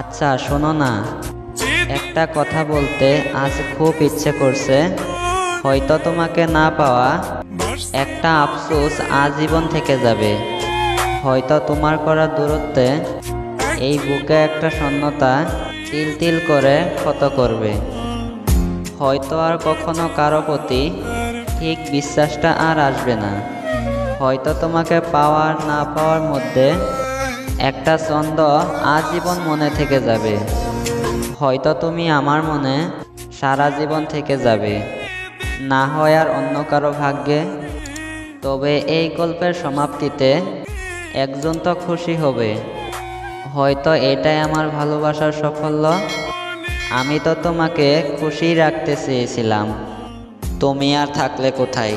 আচ্ছা শোনো না, একটা কথা বলতে আজ খুব ইচ্ছে করছে। হয়তো তোমাকে না পাওয়া একটা আফসোস আজীবন থেকে যাবে। হয়তো তোমার করা দূরত্বে এই বুকে একটা শূন্যতা তিল তিল করে ক্ষত করবে। হয়তো আর কখনো কারো প্রতি ঠিক বিশ্বাসটা আর আসবে না। হয়তো তোমাকে পাওয়ার না পাওয়ার মধ্যে একটা ছন্দ আজীবন মনে থেকে যাবে। হয়তো তুমি আমার মনে সারা জীবন থেকে যাবে, না হয় আর অন্য কারো ভাগ্যে। তবে এই গল্পের সমাপ্তিতে একজন তো খুশি হবে। হয়তো এটাই আমার ভালোবাসার সাফল্য। আমি তো তোমাকে খুশি রাখতে চেয়েছিলাম, তুমি আর থাকলে কোথায়।